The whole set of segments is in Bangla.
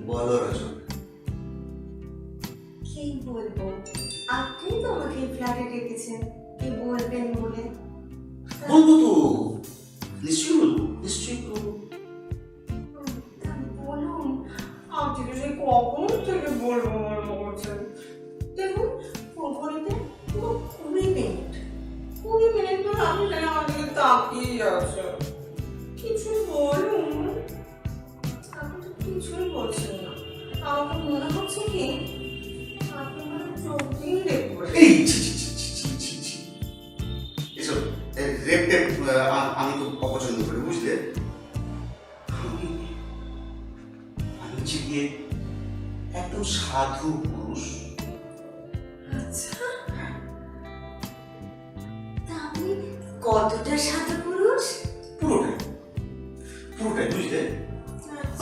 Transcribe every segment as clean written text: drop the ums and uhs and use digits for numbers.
বলো রজত। কি বলবো, আপনি তো আমাকে ফ্ল্যাটে ডেকেছেন, কি বলবেন বলে। বলবো তো, নিশ্চয়ই বলবো, নিশ্চয়ই বলবো। তা বলুন, আপনি তো সেই কখন থেকে বলবো বলবো করছেন। দেখুন ঘড়িতে পুরো 20 মিনিট, 20 মিনিট ধরে আপনি জানি আমার দিকে তাকিয়ে আছে। কিছু বলুন। আপনি তো কিছুই বলছেন না। আমাকে মনে হচ্ছে কি আপনি আমার চোখ দিয়ে দেখবেন। এই ছি, ছি, ছি, ছি, ছি, ছি, ছি। এসব রেপ টেপ আমি তো অপছন্দ করি, বুঝলে। আমি হচ্ছে গিয়ে একদম সাধু পুরুষ। আচ্ছা, তা আপনি কতটা সাধু পুরুষ? পুরোটাই, পুরোটাই, বুঝলে।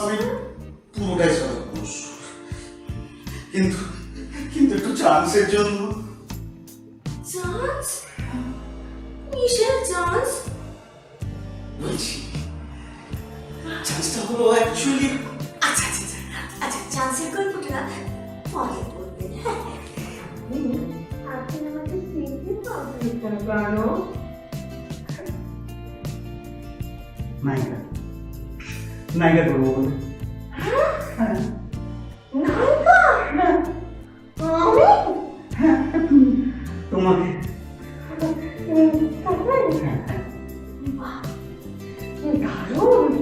আমি আচ্ছা, পুরোটাই সাধু পুরুষ, কিন্তু কিন্তু একটু চান্সের জন্য। চান্স? কিসের চান্স? বলছি চান্সটা হলো অ্যাকচুয়ালি। আচ্ছা আচ্ছা আচ্ছা আচ্ছা, চান্সের গল্পটা পরে বলবেন। হ্যাঁ, আপনি আমাকে চিনতে পারবেন কেন? নায়িকা, নায়িকা করবো বলে। হ্যাঁ, নায়িকা? আমি? তোমাকে তারপরে? বাহ, কি দারুণ।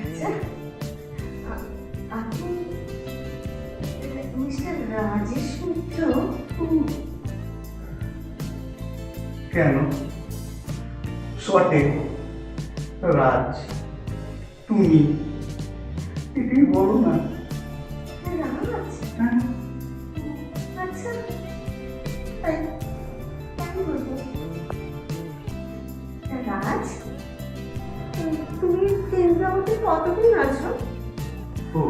আচ্ছা, আপনি মিস্টার রাজেশ মিত্র? কেন শটে রাজ, তুমি এটাই বলো না। রাজ? হ্যাঁ, আচ্ছা, তাই তাই বলবো। রাজ, তুমি কেন্দ্রাবতী কতদিন আছো? ও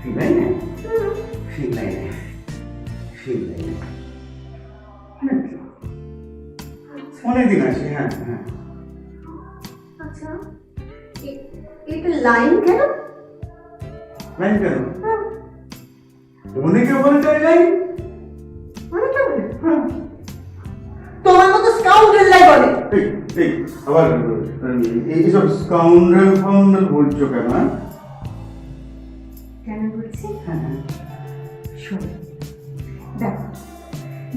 ফিলাইনে, ফিলাইনে, ফিলাইনে অনেকদিন আছে। হ্যাঁ হ্যাঁ। আচ্ছা, এটা লাইন কেন? লাইন কেন? অনেকে বলে তাই লাইন। অনেকে বলে হ্যাঁ, তোমার মতো স্কাউন্ডার লাই বলে। এই এই আবার এইসব স্কাউন্ডাল ফাউন্ডাল বলছো কেন? কেন বলছি? হ্যাঁ হ্যাঁ। শোনো, দেখো,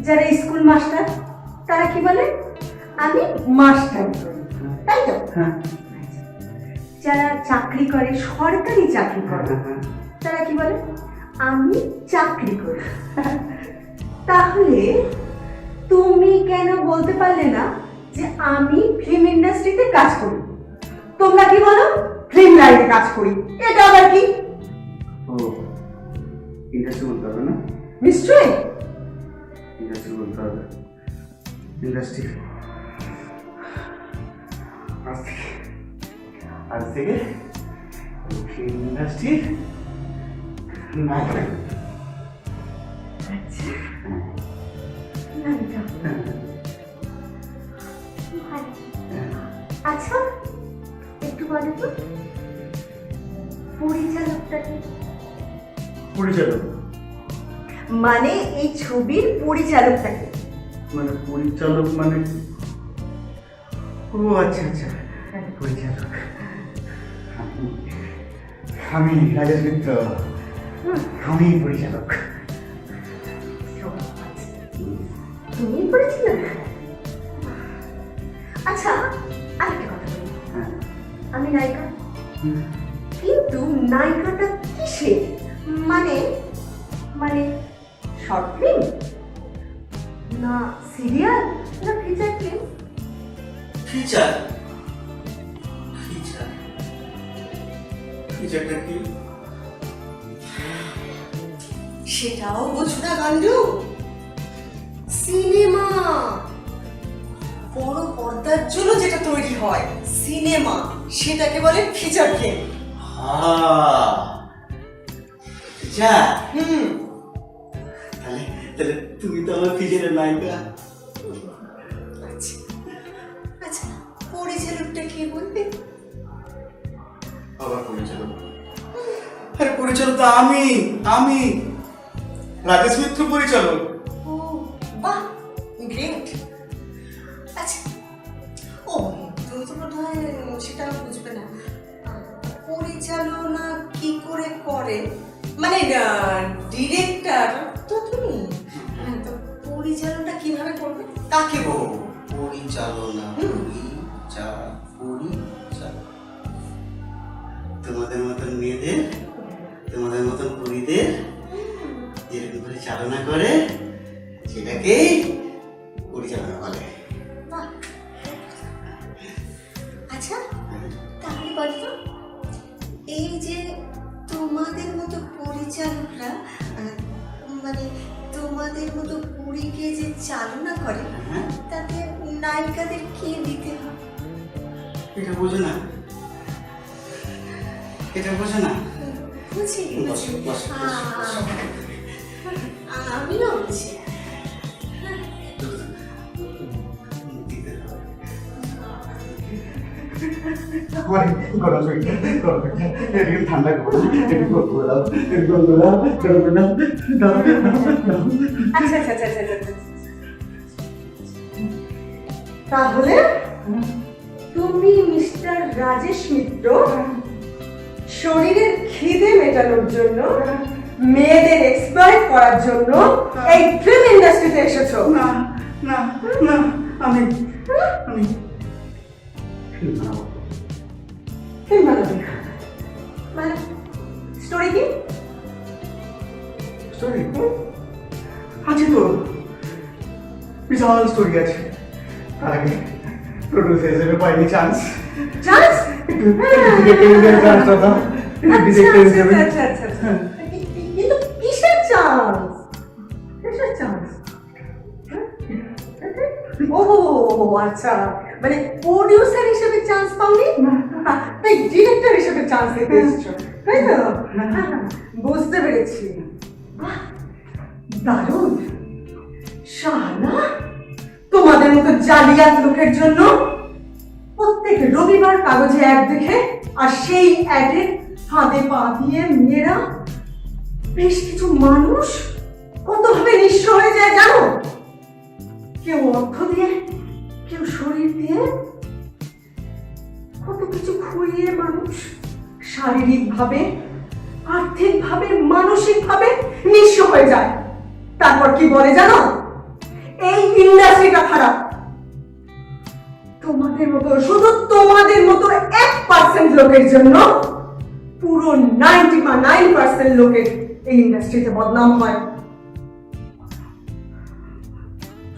যারা স্কুল মাস্টার তারা কি বলে? আমি মাস্টার করি, তাই তো? হ্যাঁ যারা চাকরি করে, সরকারি চাকরি করে, তারা কি বলে? আমি চাকরি করি। তাহলে তুমি কেন বলতে পারলে না যে আমি ফিল্ম ইন্ডাস্ট্রিতে কাজ করি? তোমরা কি বলো? ফিল্ম লাইনে কাজ করি। এটা আবার কি? ও ইন্ডাস্ট্রি বলতে হবে না? নিশ্চয়ই। ইন্ডাস্ট্রি বলতে হবে। ইন্ডাস্ট্রি আজ থেকে ফিল্ম ইন্ডাস্ট্রি নায়িকা। আচ্ছা, নায়িকা। ভালো। আচ্ছা, একটু বলো তো, পরিচালকটাকে? পরিচালক মানে এই ছবির পরিচালকটাকে? মানে পরিচালক মানে, ও আচ্ছা আচ্ছা, পরিচালক আমি রাজেশ মিত্র, আমি পরিচালক। তুমি পরিচালক? আচ্ছা, আরেকটা কথা বলি। হ্যাঁ আমি নায়িকা, কিন্তু নায়িকাটা কিসের? মানে মানে শর্ট ফিল্ম, না সিরিয়াল, না ফিচার ফিল্ম? ফিচার, ফিচার, ফিচারটা কি? সেটাও বোঝো না গান্ডু? সিনেমা, বড় পর্দার জন্য যেটা তৈরি হয় সিনেমা, সেটাকে বলে ফিচার ফিল্ম। ফিচার? তাহলে তাহলে তুমি তো আমার ফিচারের নায়িকা। আচ্ছা আচ্ছা, পরিচালকটা কে বলবে? আবার পরিচালক? আরে পরিচালক তো আমি আমি রাজেশ মিত্র পরিচালক। ও বাহ, গ্রেট। আচ্ছা, ও তুমি তো বোধ হয় সেটা বুঝবে না, পরিচালনা কি করে করে, মানে ডিরেক্টর তো তুমি, তো পরিচালনা কিভাবে করবে? কাকে বলবো? পরিচালনা তোমাদের মতন মেয়েদের, তোমাদের মতন পুরীদের যেরকম করে চালনা করে সেটাকেই পরিচালনা বলে। বাহ। আচ্ছা, তাহলে বলতো, এই যে তোমাদের মতো পরিচালকরা, মানে তোমাদের মতো পুরীকে যে চালনা করে, তাতে নায়িকাদের কি দিতে হয়? এটা বোঝো না, এটা বোঝো না। বুঝি, বসো, বসো, বসো, বসো। আমিও বুঝি। দিতে হবে। আমার গরম শরীর, গরম শরীর, একটু ঠান্ডা করো, একটু গরম করে দাও, একটু গরম করে দাও, গরম করে দাও, দাও, দাও। আচ্ছা আচ্ছা আচ্ছা আচ্ছা আচ্ছা। তাহলে তুমি মিস্টার রাজেশ মিত্র শরীরের খিদে মেটানোর জন্য, মেয়েদের এক্সপ্লয়েট করার জন্য এই ফিল্ম ইন্ডাস্ট্রিতে এসেছো? না না না, আমি ফিল্ম বানাবো। ফিল্ম বানাবে? মানে স্টোরি কি? স্টোরি আছে তো, বিশাল স্টোরি আছে। তার আগে প্রডিউসার হিসেবে পাইনি চান্স, চান্স? একটু ডিরেক্টর চান্সটা দাও, একটু ডিরেক্টর হিসেবে। আচ্ছা আচ্ছা আচ্ছা। কিন্তু কিসের চান্স? কিসের চান্স? ও আচ্ছা, মানে প্রডিউসার হিসেবে চান্স পাওনি, তাই ডিরেক্টর হিসেবে চান্স দিতে এসেছো, তাই তো? বুঝতে পেরেছি। বাহ, দারুণ। শালা, তোমাদের মতো জালিয়াত লোকের জন্য প্রত্যেক রবিবার কাগজে অ্যাড দেখে, আর সেই অ্যাডে ফাঁদে পা দিয়ে মেয়েরা, বেশ কিছু মানুষ কতভাবে নিঃস্ব হয়ে যায় জানো? কেউ অর্থ দিয়ে, কেউ শরীর দিয়ে, কত কিছু খুইয়ে মানুষ শারীরিকভাবে, আর্থিকভাবে, মানসিকভাবে নিঃস্ব হয়ে যায়। তারপর কি বলে জানো? এই ইন্ডাস্ট্রিটা খারাপ। তোমাদের মতো, শুধু তোমাদের মতো 1% লোকের জন্য পুরো 99% লোকের এই ইন্ডাস্ট্রিতে বদনাম হয়।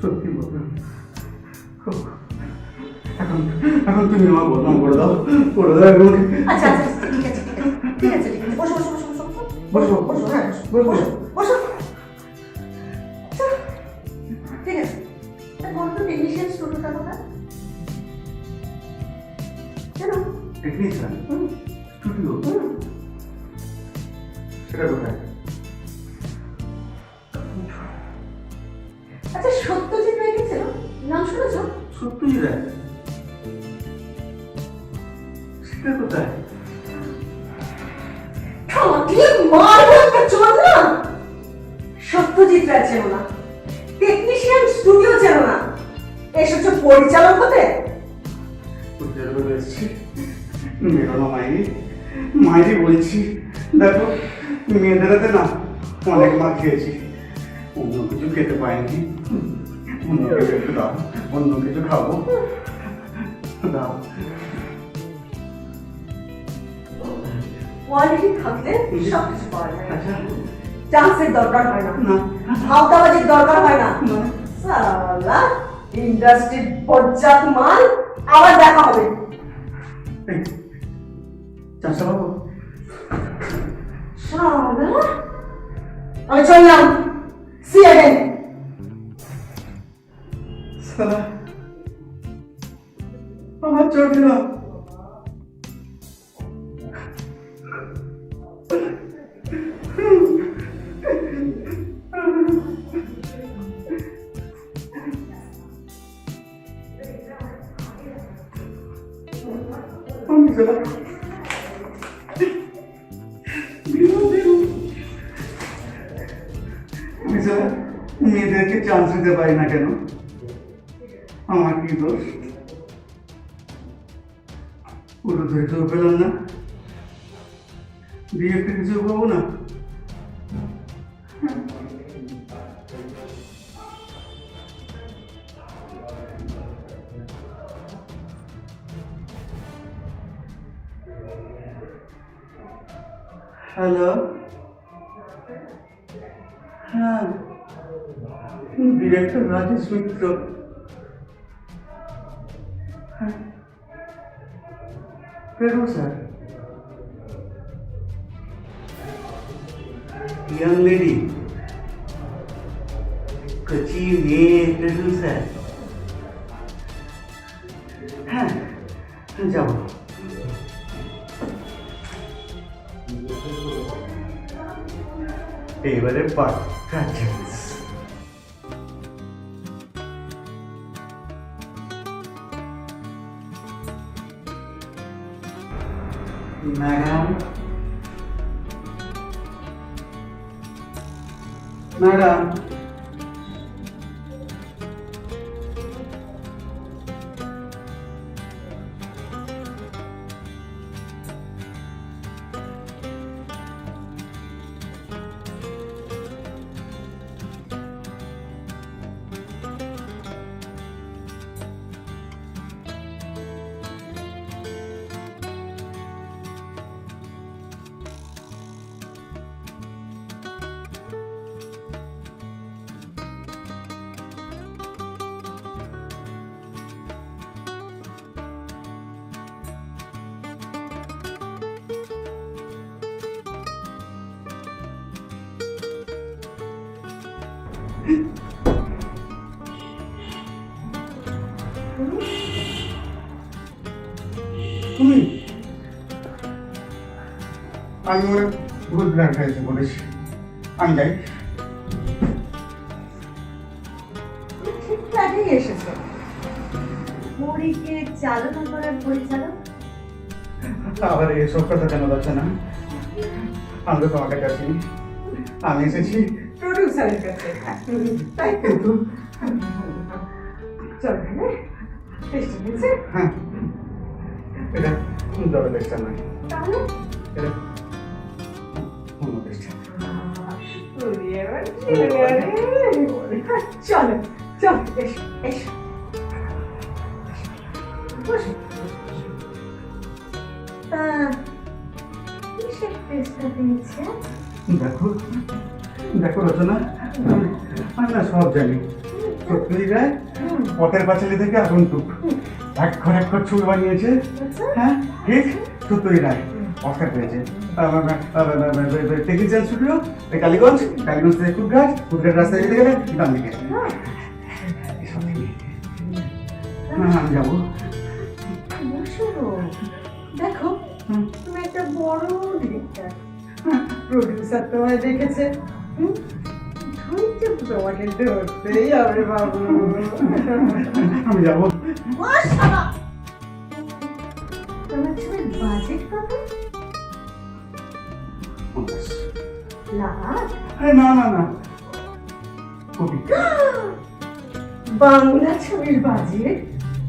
সত্যি বললাম, এখন এখন তুমি আমার বদনাম করে দাও, করে দাও। এবং আচ্ছা আচ্ছা, ঠিক আছে ঠিক আছে ঠিক আছে ঠিক আছে, বসো বসো বসো বসো বসো বসো, হ্যাঁ বসো বসো বসো। আচ্ছা, ঠিক আছে। বলতো টেকনিশিয়ান স্টুডিওটা কোথায়? কেন? টেকনিশিয়ান স্টুডিও সেটা কোথায়? আচ্ছা, সত্যজিৎ রায় কে ছিল? নাম শুনেছো? সত্যজিৎ রায়, সেটা কোথায়? ঠাকিয়ে মারবো একটা চোর না। সত্যজিৎ রায় চেনো না, টেকনিশিয়ান স্টুডিও চেনো না, এসেছো পরিচালক হতে? পরিচালক হতে এসেছি, মেরোনো মাইরি বলছি। দেখো, মেয়েদের হাতে না অনেক মার খেয়েছি, অন্য কিছু খেতে পাইনি। অন্য কিছু একটু দাও, অন্য কিছু খাবো, দাও। কোয়ালিটি থাকলে সব কিছু পাওয়া যায়। আচ্ছা, চান্সের দরকার হয় না, না ভাওতাবাজির দরকার হয় না। না। সালা, ইন্ডাস্ট্রির বজ্জাত মাল। আবার দেখা হবে। এই, চাষা বাবু, শালা, আমি চললাম। See again. সালা, আমার চোখ না। আমি সালা অফিসার মেয়েদেরকে চান্স দিতে পারি না কেন? আমার কি দোষ? পুরো ধৈর্য পেলাম না, দিয়ে একটা কিছু পাবো না। হ্যালো, হ্যাঁ, ডিরেক্টর রাজেশ মিত্র। হ্যাঁ, স্যার, ইয়াং লেডি, কচি মেয়ে স্যার। হ্যাঁ, যাবো। এবারে পাক্কা চান্স। ম্যাডাম, ম্যাডাম, তুমি? আমি মনে ভুল প্ল্যান খাইতে বলেছি, আমি যাই। ঠিকঠাকই এসেছে। পরীকে চালনা করার পরিচালক আবার এসব কথা কেন যাচ্ছে না? আমি তো তোমাকে কাছে, আমি এসেছি প্রডিউসারের কাছে, তাই তো। কিন্তু চল হ্যাঁ, টেস্ট হয়েছে। হ্যাঁ, এটা দলে চেষ্টা নয়, তাহলে এটা অন্য চেষ্টা। চলো চল, এসো এসো, বসো। তা কিসের টেস্টটা দিয়েছে? দেখো দেখো রচনা, আমি না সব জানি। সত্যি রায় পথের পাঁচালি থেকে আগন্তুক এক ঘর ছবি বানিয়েছে। হ্যাঁ ঠিক, সত্যি রায় অস্কার পেয়েছে। টেকনিশিয়ান স্টুডিও টালিগঞ্জ, টালিগঞ্জ থেকে কুদঘাট, কুদঘাট রাস্তায় যেতে গেলে ডান দিকে। আমি যাবো। দেখো তুমি একটা বড় ডিরেক্টর, প্রডিউসার তোমায় দেখেছে, তোমাকে ধরতেই হবে বাবু। আমি যাবো। তোমার ছবির বাজেট কত? লাখ? না না না, কোটি। বাংলা ছবির বাজেট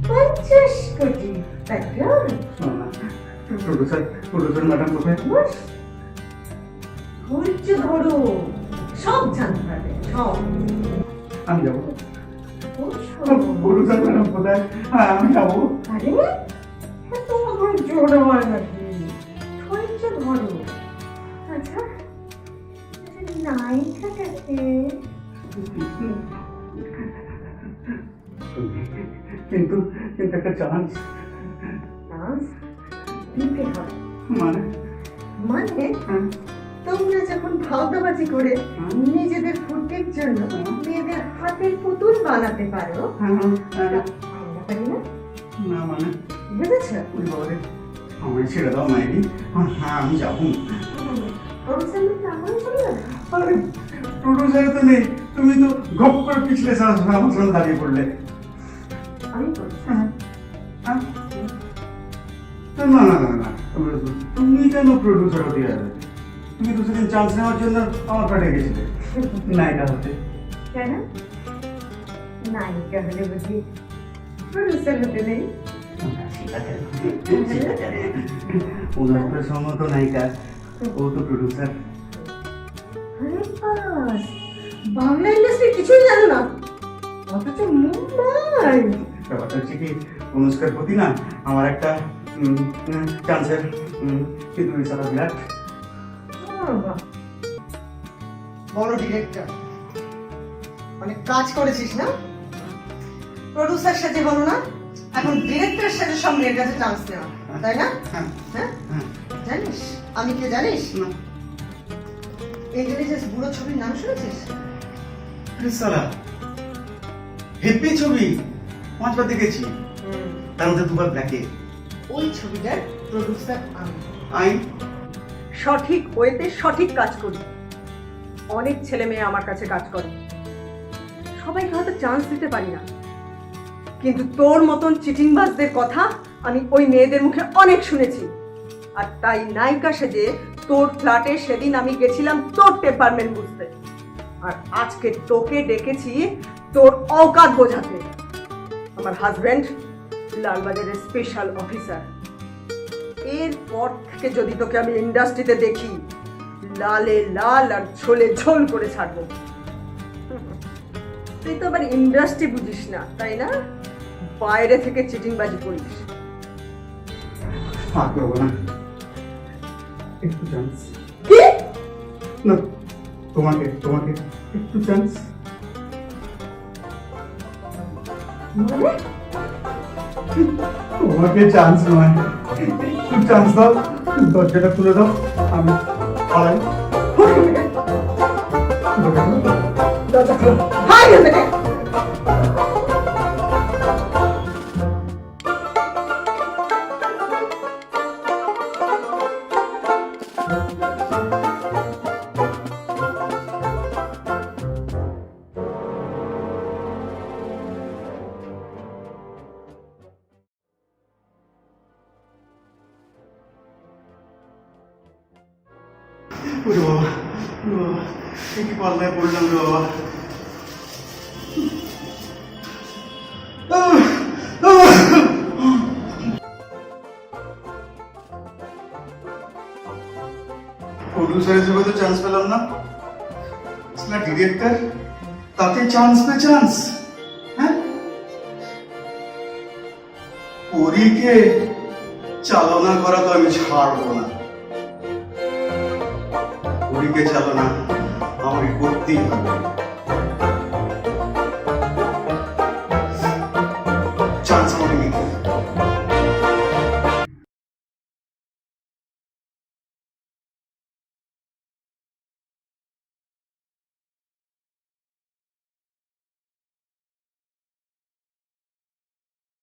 50 কোটি, তাই তো? প্রডিউসার ম্যাডাম কোথায়? ধৈর্য ধরো, সব জানতে পারবে, সব। আমি যাবো। প্রডিউসার ম্যাডাম কোথায়? হ্যাঁ আমি যাবো। আরে তোমার ধৈর্য হয় নাকি? ধৈর্য ধরো। আচ্ছা, নায়িকাটাকে কিন্তু কিন্তু একটা চান্স দিতে হবে। মানে মানে তোমরা যখন ভাওতাবাজি করে নিজেদের ফুর্তির জন্য মেয়েদের হাতের পুতুল বানাতে পারো, আমরা পারি না? না মানে বুঝেছ? ওই বাবারে আমায় ছেড়ে দাও মাইরি। হ্যাঁ আমি যাবো। আরে প্রডিউসার তো নেই, তুমি তো গপ করে পিছলে আমার সামনে দাঁড়িয়ে পড়লে। আমি না না না না, তুমি কেন প্রডিউসার হতে যাবে? তুমি তো সেদিন চান্স নেওয়ার জন্য আমার কাছে গেছিলে। নায়িকা হতে। কেন নায়িকা হলে বুঝি প্রডিউসার হতে নেই? ওনার তো সম্মত নায়িকা, ও তো প্রডিউসার। আরে বাস, বাংলা ইন্ডাস্ট্রি কিছুই জানো না, অথচ মুম্বাই। ব্যাপারটা হচ্ছে কি, অনুষ্কার প্রতি না আমার একটা চান্সের, কিন্তু বেচারা বিরাট। বড় ডিরেক্টর, অনেক কাজ করেছিস না? প্রডিউসার সাথে হলো না, এখন ডিরেক্টরের সাথে সব মেয়ের কাছে চান্স নেওয়া, তাই না? হ্যাঁ, হ্যাঁ, হ্যাঁ। জানিস আমি কে জানিস? না। ইন্টেলিজেন্স বুড়ো ছবির নাম শুনেছিস? আরে সালা, হেপি ছবি 5 বার দেখেছি, তার মধ্যে 2 বার ব্ল্যাকে। ওই ছবিটার প্রডিউসার আমি। আই সঠিক ওয়েতে সঠিক কাজ করি। অনেক ছেলে মেয়ে আমার কাছে কাজ করে, সবাইকে হয়তো চান্স দিতে পারি না, কিন্তু তোর মতন চিটিংবাজদের কথা আমি ওই মেয়েদের মুখে অনেক শুনেছি। আর তাই নায়িকা সেজে তোর ফ্ল্যাটে সেদিন আমি গেছিলাম তোর টেম্পারমেন্ট বুঝতে, আর আজকে তোকে ডেকেছি তোর অকাত বোঝাতে। আমার হাজব্যান্ড লালবাজারের স্পেশাল অফিসার, এরপর থেকে যদি তোকে আমি ইন্ডাস্ট্রিতে দেখি, লালে লাল আর ঝোলে ঝোল করে ছাড়বো। তুই তো আবার ইন্ডাস্ট্রি বুঝিস না, তাই না? বাইরে থেকে চিটিংবাজি করিস। আর করবো না, একটু চান্স। কি? না, তোমাকে তোমাকে একটু চান্স। মানে? তোমাকে চান্স নয়, একটু চান্স দাও, দরজাটা খুলে দাও, আমি পালাই। দরজা খোলো। হাই এখান থেকে। ওরে বাবা, ওরে বাবা, এ কি পাল্লায় পড়লাম রে বাবা। প্রডিউসার হিসেবে তো চান্স পেলাম না, ডিরেক্টর, তাতে চান্স পে চান্স। হ্যাঁ, পরীকে চালনা করা তো আমি ছাড়বো না, পরীকে চালনা আমাকে করতেই হবে।